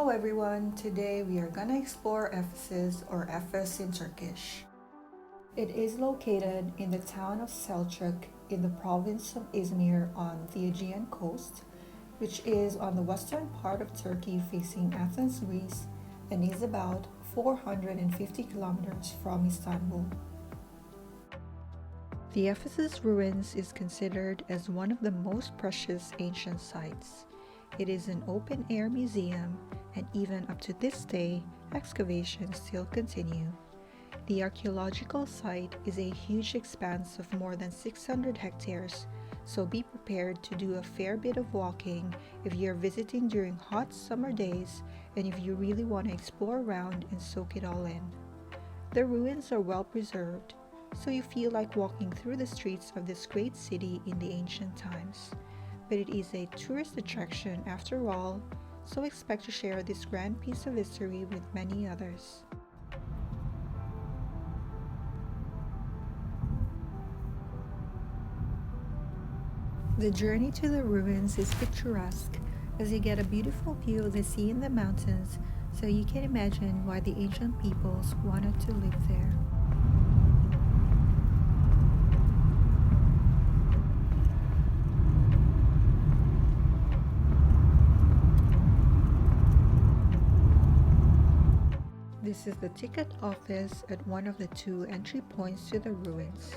Hello everyone, today we are gonna explore Ephesus or Efes in Turkish. It is located in the town of Selçuk in the province of Izmir on the Aegean coast, which is on the western part of Turkey facing Athens, Greece, and is about 450 kilometers from Istanbul. The Ephesus ruins is considered as one of the most precious ancient sites. It is an open-air museum, and even up to this day, excavations still continue. The archaeological site is a huge expanse of more than 600 hectares, so be prepared to do a fair bit of walking if you're visiting during hot summer days and if you really want to explore around and soak it all in. The ruins are well preserved, so you feel like walking through the streets of this great city in the ancient times. But it is a tourist attraction after all, so expect to share this grand piece of history with many others. The journey to the ruins is picturesque as you get a beautiful view of the sea and the mountains, so you can imagine why the ancient peoples wanted to live there. This is the ticket office at one of the two entry points to the ruins.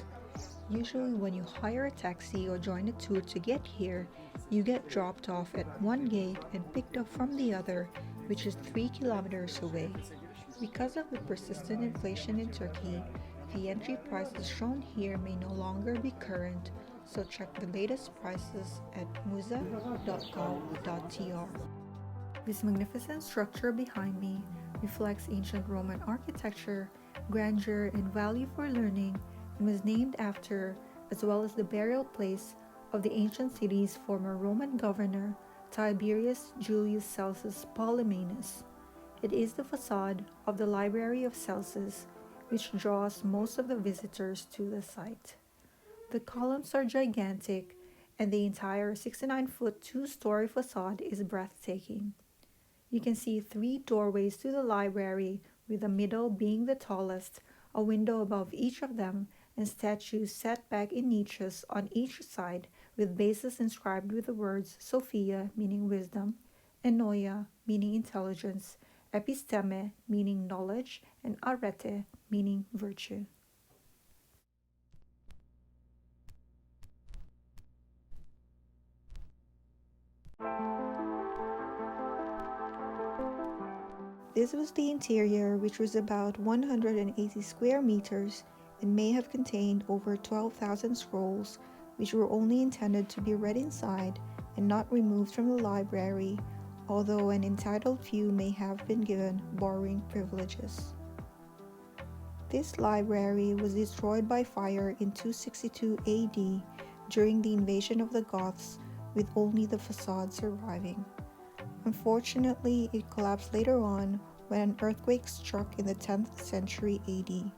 Usually when you hire a taxi or join a tour to get here, you get dropped off at one gate and picked up from the other, which is 3 kilometers away. Because of the persistent inflation in Turkey, the entry prices shown here may no longer be current, so check the latest prices at musa.gov.tr. This magnificent structure behind me reflects ancient Roman architecture, grandeur, and value for learning, and was named after, as well as the burial place of the ancient city's former Roman governor, Tiberius Julius Celsus Polymenus. It is the facade of the Library of Celsus, which draws most of the visitors to the site. The columns are gigantic, and the entire 69-foot two-story facade is breathtaking. You can see 3 doorways to the library, with the middle being the tallest, a window above each of them, and statues set back in niches on each side with bases inscribed with the words Sophia, meaning wisdom, Enoia, meaning intelligence, Episteme, meaning knowledge, and Arete, meaning virtue. This was the interior, which was about 180 square meters and may have contained over 12,000 scrolls, which were only intended to be read inside and not removed from the library, although an entitled few may have been given borrowing privileges. This library was destroyed by fire in 262 AD during the invasion of the Goths, with only the facade surviving. Unfortunately, it collapsed later on when an earthquake struck in the 10th century AD.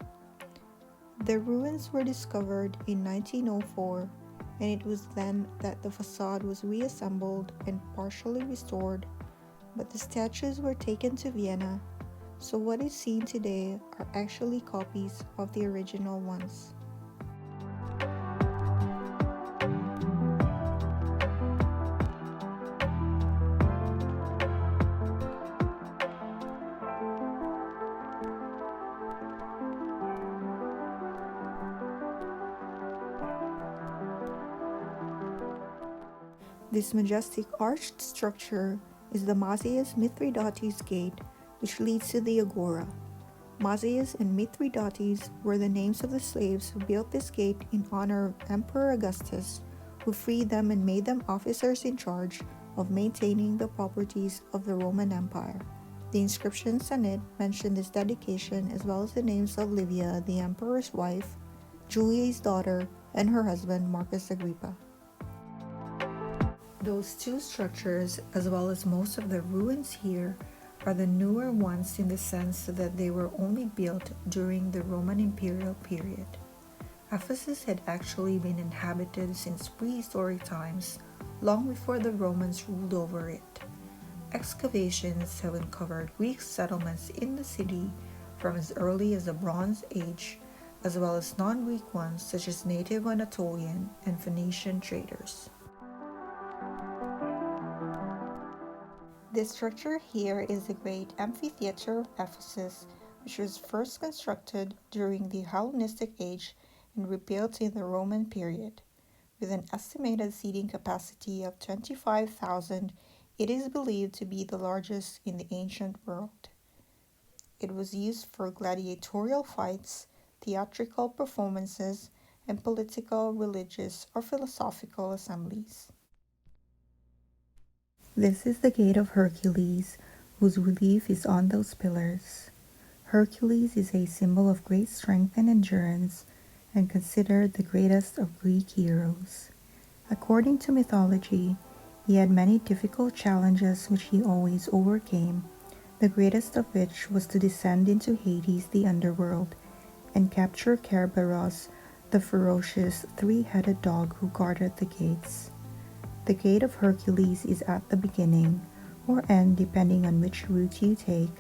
The ruins were discovered in 1904, and it was then that the facade was reassembled and partially restored, but the statues were taken to Vienna, so what is seen today are actually copies of the original ones. This majestic arched structure is the Mazias Mithridates Gate, which leads to the Agora. Mazias and Mithridates were the names of the slaves who built this gate in honor of Emperor Augustus, who freed them and made them officers in charge of maintaining the properties of the Roman Empire. The inscriptions on it mention this dedication, as well as the names of Livia, the emperor's wife, Julia's daughter, and her husband Marcus Agrippa. Those two structures, as well as most of the ruins here, are the newer ones in the sense that they were only built during the Roman imperial period. Ephesus had actually been inhabited since prehistoric times, long before the Romans ruled over it. Excavations have uncovered Greek settlements in the city from as early as the Bronze Age, as well as non-Greek ones such as native Anatolian and Phoenician traders. This structure here is the great amphitheater of Ephesus, which was first constructed during the Hellenistic Age and rebuilt in the Roman period. With an estimated seating capacity of 25,000, it is believed to be the largest in the ancient world. It was used for gladiatorial fights, theatrical performances, and political, religious, or philosophical assemblies. This is the Gate of Hercules, whose relief is on those pillars. Hercules is a symbol of great strength and endurance, and considered the greatest of Greek heroes. According to mythology, he had many difficult challenges which he always overcame, the greatest of which was to descend into Hades, the underworld, and capture Kerberos, the ferocious three-headed dog who guarded the gates. The Gate of Hercules is at the beginning, or end depending on which route you take,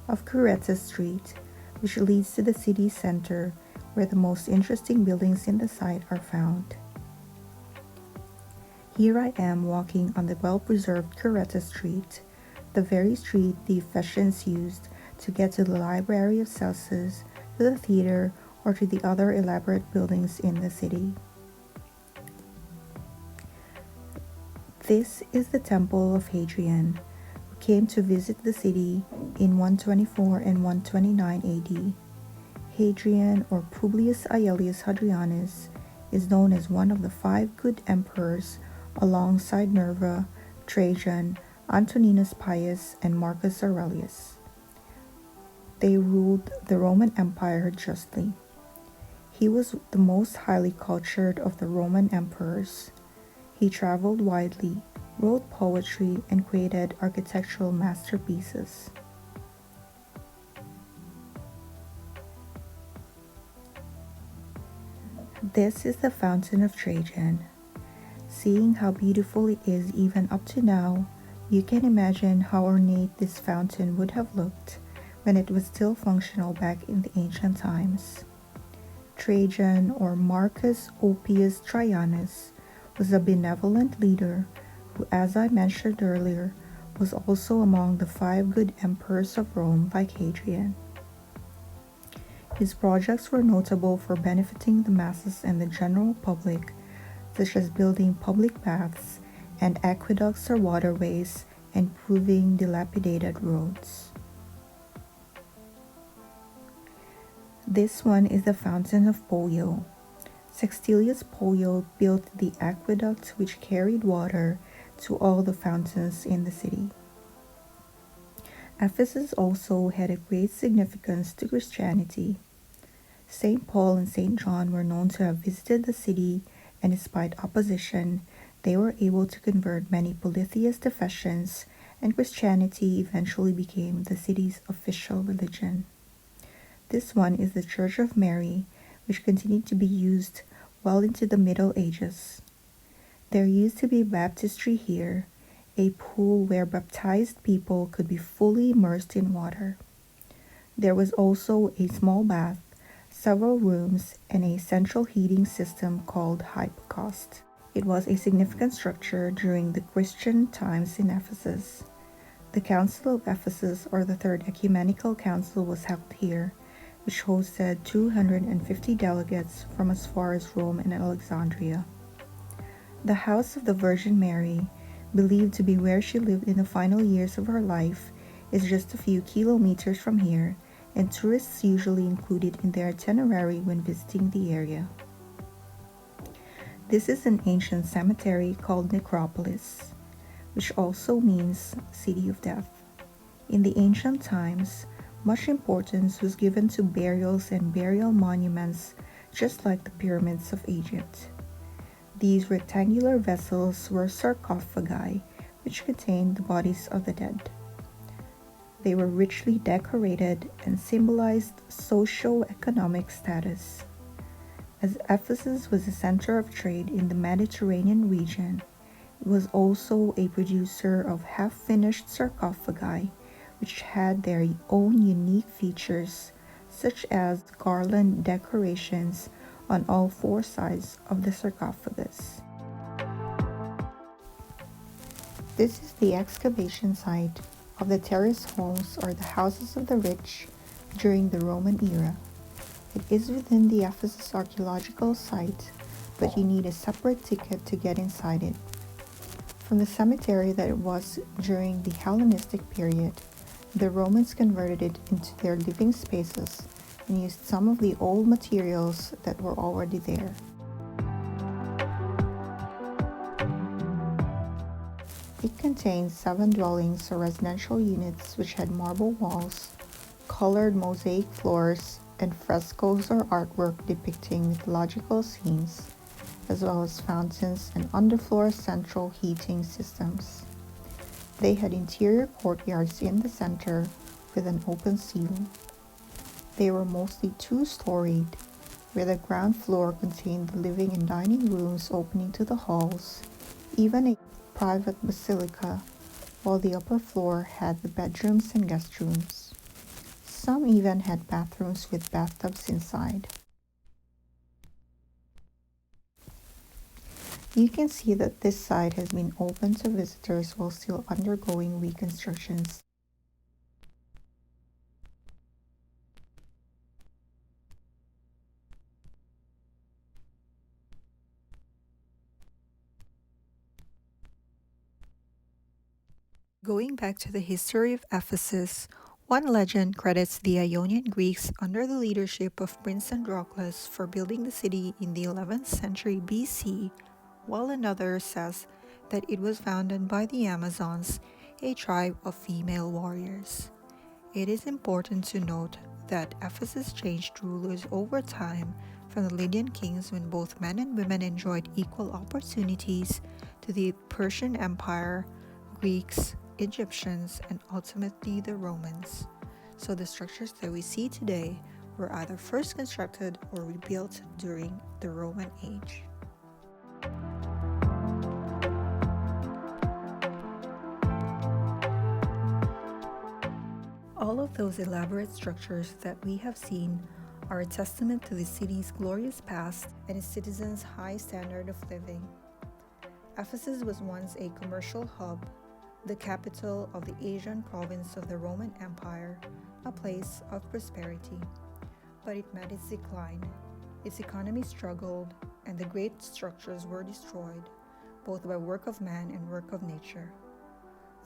of Curetes Street, which leads to the city center, where the most interesting buildings in the site are found. Here I am walking on the well-preserved Curetes Street, the very street the Ephesians used to get to the Library of Celsus, to the theater, or to the other elaborate buildings in the city. This is the Temple of Hadrian, who came to visit the city in 124 and 129 AD. Hadrian, or Publius Aelius Hadrianus, is known as one of the 5 good emperors alongside Nerva, Trajan, Antoninus Pius, and Marcus Aurelius. They ruled the Roman Empire justly. He was the most highly cultured of the Roman emperors. He traveled widely, wrote poetry, and created architectural masterpieces. This is the Fountain of Trajan. Seeing how beautiful it is even up to now, you can imagine how ornate this fountain would have looked when it was still functional back in the ancient times. Trajan, or Marcus Oppius Traianus, was a benevolent leader who, as I mentioned earlier, was also among the 5 good emperors of Rome like Hadrian. His projects were notable for benefiting the masses and the general public, such as building public baths and aqueducts or waterways, and improving dilapidated roads. This one is the Fountain of Pollio. Sextilius Pollio built the aqueduct which carried water to all the fountains in the city. Ephesus also had a great significance to Christianity. St. Paul and St. John were known to have visited the city, and despite opposition, they were able to convert many polytheist Ephesians, and Christianity eventually became the city's official religion. This one is the Church of Mary, which continued to be used well into the Middle Ages. There used to be baptistry here, a pool where baptized people could be fully immersed in water. There was also a small bath, several rooms, and a central heating system called hypocaust. It was a significant structure during the Christian times in Ephesus. The Council of Ephesus, or the Third Ecumenical Council, was held here, which hosted 250 delegates from as far as Rome and Alexandria. The House of the Virgin Mary, believed to be where she lived in the final years of her life, is just a few kilometers from here, and tourists usually include it in their itinerary when visiting the area. This is an ancient cemetery called Necropolis, which also means City of Death. In the ancient times, much importance was given to burials and burial monuments, just like the pyramids of Egypt. These rectangular vessels were sarcophagi, which contained the bodies of the dead. They were richly decorated and symbolized socio-economic status. As Ephesus was a center of trade in the Mediterranean region, It was also a producer of half-finished sarcophagi, which had their own unique features, such as garland decorations on all four sides of the sarcophagus. This is the excavation site of the terrace homes or the houses of the rich during the Roman era. It is within the Ephesus archaeological site, but you need a separate ticket to get inside it. From the cemetery that it was during the Hellenistic period, the Romans converted it into their living spaces and used some of the old materials that were already there. It contained 7 dwellings or residential units which had marble walls, colored mosaic floors, and frescoes or artwork depicting mythological scenes, as well as fountains and underfloor central heating systems. They had interior courtyards in the center with an open ceiling. They were mostly two-storied, where the ground floor contained the living and dining rooms opening to the halls, even a private basilica, while the upper floor had the bedrooms and guest rooms. Some even had bathrooms with bathtubs inside. You can see that this site has been open to visitors while still undergoing reconstructions. Going back to the history of Ephesus, one legend credits the Ionian Greeks under the leadership of Prince Androclus for building the city in the 11th century BC, while another says that it was founded by the Amazons, a tribe of female warriors. It is important to note that Ephesus changed rulers over time from the Lydian kings when both men and women enjoyed equal opportunities to the Persian Empire, Greeks, Egyptians, and ultimately the Romans. So the structures that we see today were either first constructed or rebuilt during the Roman age. All of those elaborate structures that we have seen are a testament to the city's glorious past and its citizens' high standard of living. Ephesus was once a commercial hub, the capital of the Asian province of the Roman Empire, a place of prosperity. But it met its decline. Its economy struggled, and the great structures were destroyed, both by work of man and work of nature.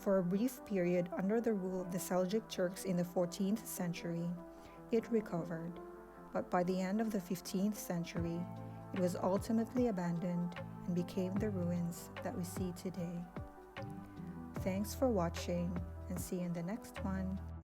For a brief period under the rule of the Seljuk Turks in the 14th century, it recovered, but by the end of the 15th century, it was ultimately abandoned and became the ruins that we see today. Thanks for watching, and see you in the next one.